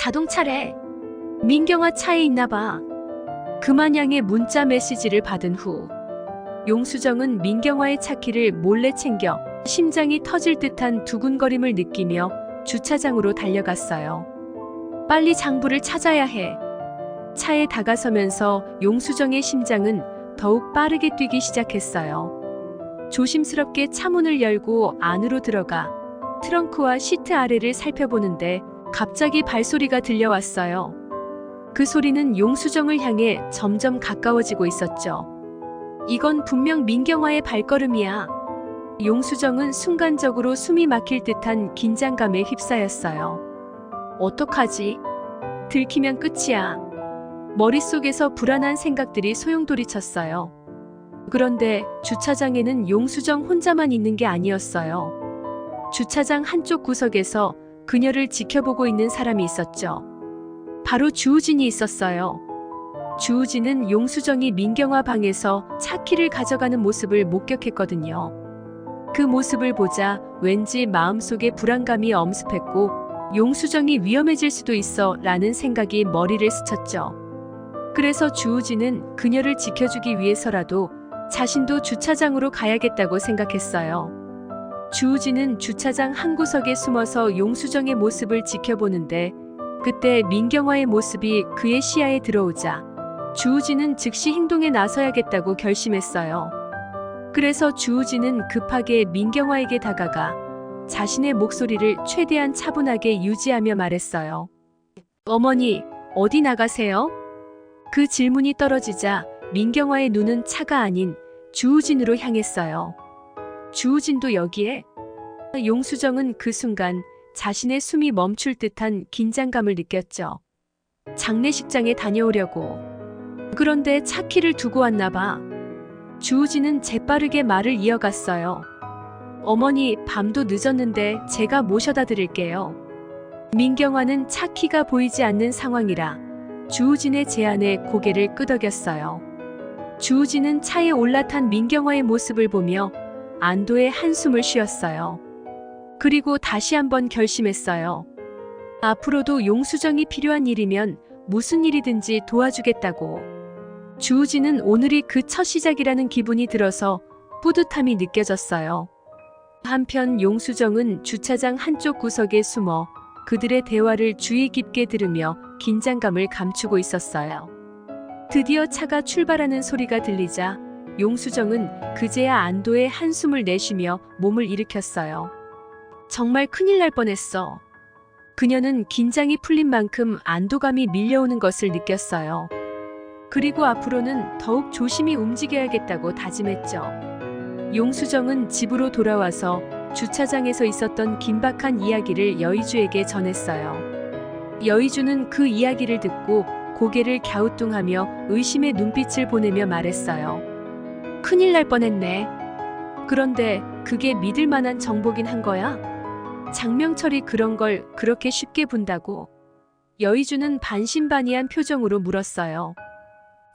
자동차래. 민경아 차에 있나 봐. 그만양의 문자 메시지를 받은 후 용수정은 민경아의 차키를 몰래 챙겨 심장이 터질 듯한 두근거림을 느끼며 주차장으로 달려갔어요. 빨리 장부를 찾아야 해. 차에 다가서면서 용수정의 심장은 더욱 빠르게 뛰기 시작했어요. 조심스럽게 차문을 열고 안으로 들어가 트렁크와 시트 아래를 살펴보는데 갑자기 발소리가 들려왔어요. 그 소리는 용수정을 향해 점점 가까워지고 있었죠. 이건 분명 민경아의 발걸음이야. 용수정은 순간적으로 숨이 막힐 듯한 긴장감에 휩싸였어요. 어떡하지? 들키면 끝이야. 머릿속에서 불안한 생각들이 소용돌이쳤어요. 그런데 주차장에는 용수정 혼자만 있는 게 아니었어요. 주차장 한쪽 구석에서 그녀를 지켜보고 있는 사람이 있었죠. 바로 주우진이 있었어요. 주우진은 용수정이 민경아 방에서 차키를 가져가는 모습을 목격했거든요. 그 모습을 보자 왠지 마음속에 불안감이 엄습했고 용수정이 위험해질 수도 있어 라는 생각이 머리를 스쳤죠. 그래서 주우진은 그녀를 지켜주기 위해서라도 자신도 주차장으로 가야겠다고 생각했어요. 주우진은 주차장 한 구석에 숨어서 용수정의 모습을 지켜보는데 그때 민경아의 모습이 그의 시야에 들어오자 주우진은 즉시 행동에 나서야겠다고 결심했어요. 그래서 주우진은 급하게 민경아에게 다가가 자신의 목소리를 최대한 차분하게 유지하며 말했어요. 어머니, 어디 나가세요? 그 질문이 떨어지자 민경아의 눈은 차가 아닌 주우진으로 향했어요. 주우진도 여기에? 용수정은 그 순간 자신의 숨이 멈출 듯한 긴장감을 느꼈죠. 장례식장에 다녀오려고. 그런데 차키를 두고 왔나 봐. 주우진은 재빠르게 말을 이어갔어요. 어머니, 밤도 늦었는데 제가 모셔다 드릴게요. 민경아는 차키가 보이지 않는 상황이라 주우진의 제안에 고개를 끄덕였어요. 주우진은 차에 올라탄 민경아의 모습을 보며 안도의 한숨을 쉬었어요. 그리고 다시 한번 결심했어요. 앞으로도 용수정이 필요한 일이면 무슨 일이든지 도와주겠다고. 주우진은 오늘이 그 첫 시작이라는 기분이 들어서 뿌듯함이 느껴졌어요. 한편 용수정은 주차장 한쪽 구석에 숨어 그들의 대화를 주의 깊게 들으며 긴장감을 감추고 있었어요. 드디어 차가 출발하는 소리가 들리자 용수정은 그제야 안도의 한숨을 내쉬며 몸을 일으켰어요. 정말 큰일 날 뻔했어. 그녀는 긴장이 풀린 만큼 안도감이 밀려오는 것을 느꼈어요. 그리고 앞으로는 더욱 조심히 움직여야겠다고 다짐했죠. 용수정은 집으로 돌아와서 주차장에서 있었던 긴박한 이야기를 여의주에게 전했어요. 여의주는 그 이야기를 듣고 고개를 갸우뚱하며 의심의 눈빛을 보내며 말했어요. 큰일 날 뻔했네. 그런데 그게 믿을 만한 정보긴 한 거야? 장명철이 그런 걸 그렇게 쉽게 본다고? 여의주는 반신반의한 표정으로 물었어요.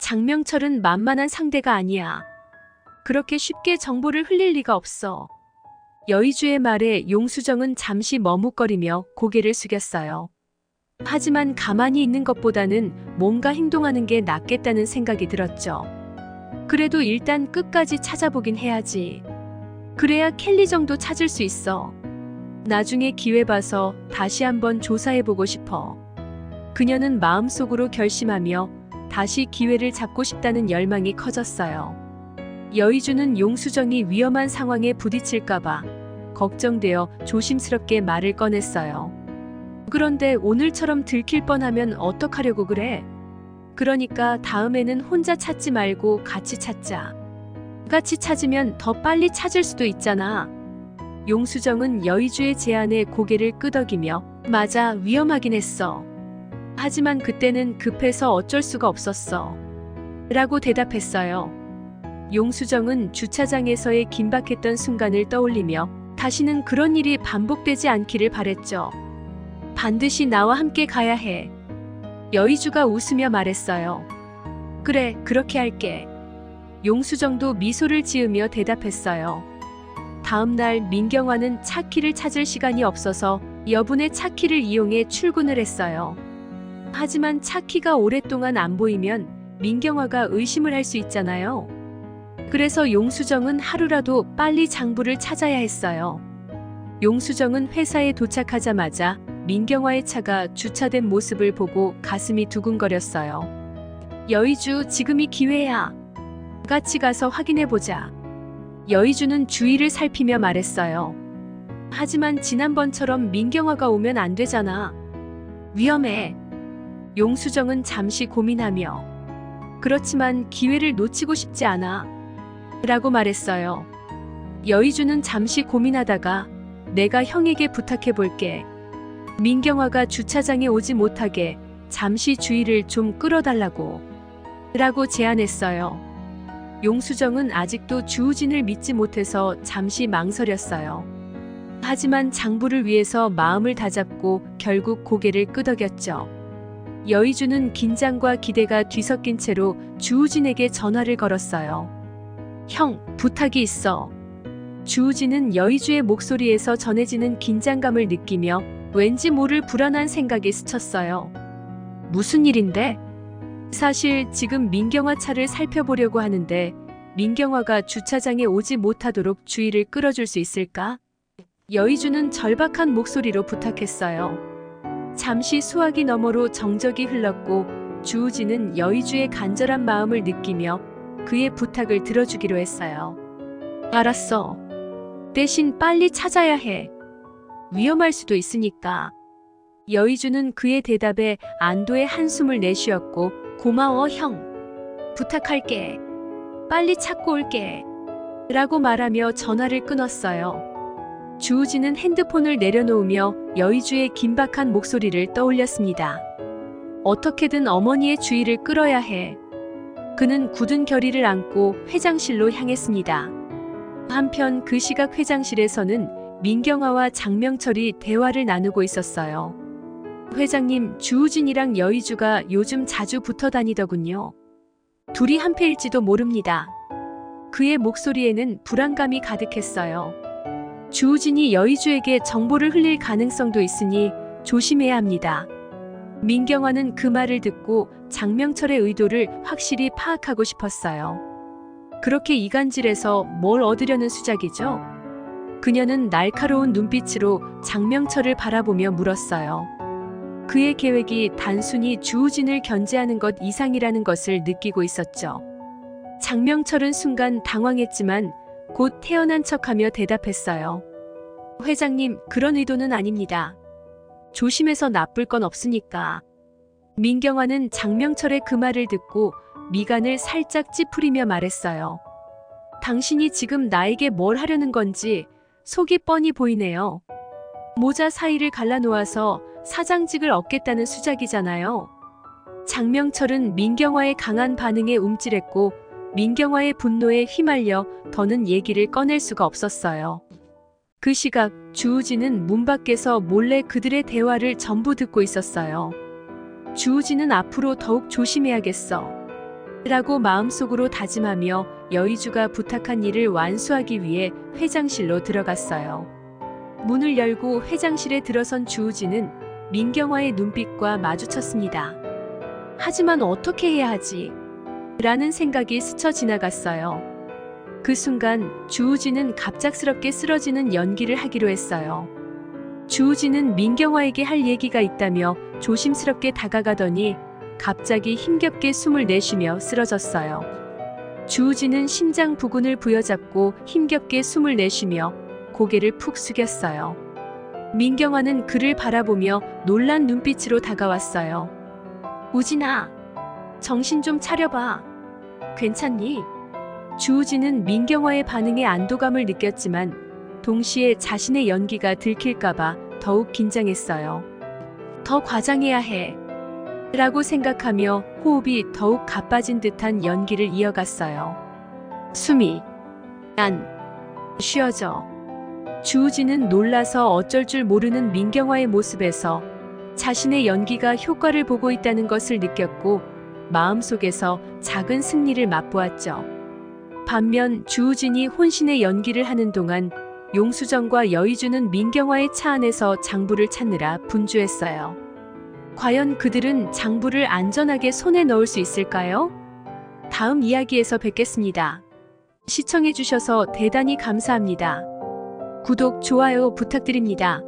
장명철은 만만한 상대가 아니야. 그렇게 쉽게 정보를 흘릴 리가 없어. 여의주의 말에 용수정은 잠시 머뭇거리며 고개를 숙였어요. 하지만 가만히 있는 것보다는 뭔가 행동하는 게 낫겠다는 생각이 들었죠. 그래도 일단 끝까지 찾아보긴 해야지. 그래야 켈리 정도 찾을 수 있어. 나중에 기회 봐서 다시 한번 조사해보고 싶어. 그녀는 마음속으로 결심하며 다시 기회를 잡고 싶다는 열망이 커졌어요. 여의주는 용수정이 위험한 상황에 부딪힐까봐 걱정되어 조심스럽게 말을 꺼냈어요. 그런데 오늘처럼 들킬 뻔하면 어떡하려고 그래? 그러니까 다음에는 혼자 찾지 말고 같이 찾자. 같이 찾으면 더 빨리 찾을 수도 있잖아. 용수정은 여의주의 제안에 고개를 끄덕이며 맞아, 위험하긴 했어. 하지만 그때는 급해서 어쩔 수가 없었어. 라고 대답했어요. 용수정은 주차장에서의 긴박했던 순간을 떠올리며 다시는 그런 일이 반복되지 않기를 바랬죠. 반드시 나와 함께 가야 해. 여의주가 웃으며 말했어요. 그래, 그렇게 할게. 용수정도 미소를 지으며 대답했어요. 다음 날 민경아는 차키를 찾을 시간이 없어서 여분의 차키를 이용해 출근을 했어요. 하지만 차키가 오랫동안 안 보이면 민경화가 의심을 할 수 있잖아요. 그래서 용수정은 하루라도 빨리 장부를 찾아야 했어요. 용수정은 회사에 도착하자마자 민경화의 차가 주차된 모습을 보고 가슴이 두근거렸어요. 여의주, 지금이 기회야. 같이 가서 확인해보자. 여의주는 주위를 살피며 말했어요. 하지만 지난번처럼 민경화가 오면 안 되잖아. 위험해. 용수정은 잠시 고민하며 그렇지만 기회를 놓치고 싶지 않아. 라고 말했어요. 여의주는 잠시 고민하다가 내가 형에게 부탁해 볼게. 민경화가 주차장에 오지 못하게 잠시 주의를 좀 끌어달라고. 라고 제안했어요. 용수정은 아직도 주우진을 믿지 못해서 잠시 망설였어요. 하지만 장부를 위해서 마음을 다잡고 결국 고개를 끄덕였죠. 여의주는 긴장과 기대가 뒤섞인 채로 주우진에게 전화를 걸었어요. 형, 부탁이 있어. 주우진은 여의주의 목소리에서 전해지는 긴장감을 느끼며 왠지 모를 불안한 생각이 스쳤어요. 무슨 일인데? 사실 지금 민경화 차를 살펴보려고 하는데 민경화가 주차장에 오지 못하도록 주의를 끌어줄 수 있을까? 여의주는 절박한 목소리로 부탁했어요. 잠시 수화기 너머로 정적이 흘렀고 주우진은 여의주의 간절한 마음을 느끼며 그의 부탁을 들어주기로 했어요. 알았어. 대신 빨리 찾아야 해. 위험할 수도 있으니까. 여의주는 그의 대답에 안도의 한숨을 내쉬었고 고마워 형. 부탁할게. 빨리 찾고 올게. 라고 말하며 전화를 끊었어요. 주우진은 핸드폰을 내려놓으며 여의주의 긴박한 목소리를 떠올렸습니다. 어떻게든 어머니의 주의를 끌어야 해. 그는 굳은 결의를 안고 회장실로 향했습니다. 한편 그 시각 회장실에서는 민경화와 장명철이 대화를 나누고 있었어요. 회장님, 주우진이랑 여의주가 요즘 자주 붙어 다니더군요. 둘이 한패일지도 모릅니다. 그의 목소리에는 불안감이 가득했어요. 주우진이 여의주에게 정보를 흘릴 가능성도 있으니 조심해야 합니다. 민경화는 그 말을 듣고 장명철의 의도를 확실히 파악하고 싶었어요. 그렇게 이간질해서 뭘 얻으려는 수작이죠? 그녀는 날카로운 눈빛으로 장명철을 바라보며 물었어요. 그의 계획이 단순히 주우진을 견제하는 것 이상이라는 것을 느끼고 있었죠. 장명철은 순간 당황했지만 곧 태연한 척하며 대답했어요. 회장님, 그런 의도는 아닙니다. 조심해서 나쁠 건 없으니까. 민경화는 장명철의 그 말을 듣고 미간을 살짝 찌푸리며 말했어요. 당신이 지금 나에게 뭘 하려는 건지 속이 뻔히 보이네요. 모자 사이를 갈라놓아서 사장직을 얻겠다는 수작이잖아요. 장명철은 민경화의 강한 반응에 움찔했고 민경화의 분노에 휘말려 더는 얘기를 꺼낼 수가 없었어요. 그 시각 주우진은 문 밖에서 몰래 그들의 대화를 전부 듣고 있었어요. 주우진은 앞으로 더욱 조심해야겠어. 라고 마음속으로 다짐하며 여의주가 부탁한 일을 완수하기 위해 회장실로 들어갔어요. 문을 열고 회장실에 들어선 주우진은 민경화의 눈빛과 마주쳤습니다. 하지만 어떻게 해야 하지? 라는 생각이 스쳐 지나갔어요. 그 순간 주우진은 갑작스럽게 쓰러지는 연기를 하기로 했어요. 주우진은 민경화에게 할 얘기가 있다며 조심스럽게 다가가더니 갑자기 힘겹게 숨을 내쉬며 쓰러졌어요. 주우진은 심장 부근을 부여잡고 힘겹게 숨을 내쉬며 고개를 푹 숙였어요. 민경화는 그를 바라보며 놀란 눈빛으로 다가왔어요. 우진아, 정신 좀 차려봐. 괜찮니? 주우진은 민경화의 반응에 안도감을 느꼈지만 동시에 자신의 연기가 들킬까봐 더욱 긴장했어요. 더 과장해야 해. 라고 생각하며 호흡이 더욱 가빠진 듯한 연기를 이어갔어요. 숨이 안 쉬어져. 주우진은 놀라서 어쩔 줄 모르는 민경화의 모습에서 자신의 연기가 효과를 보고 있다는 것을 느꼈고 마음속에서 작은 승리를 맛보았죠. 반면 주우진이 혼신의 연기를 하는 동안 용수정과 여의주는 민경화의 차 안에서 장부를 찾느라 분주했어요. 과연 그들은 장부를 안전하게 손에 넣을 수 있을까요? 다음 이야기에서 뵙겠습니다. 시청해주셔서 대단히 감사합니다. 구독, 좋아요 부탁드립니다.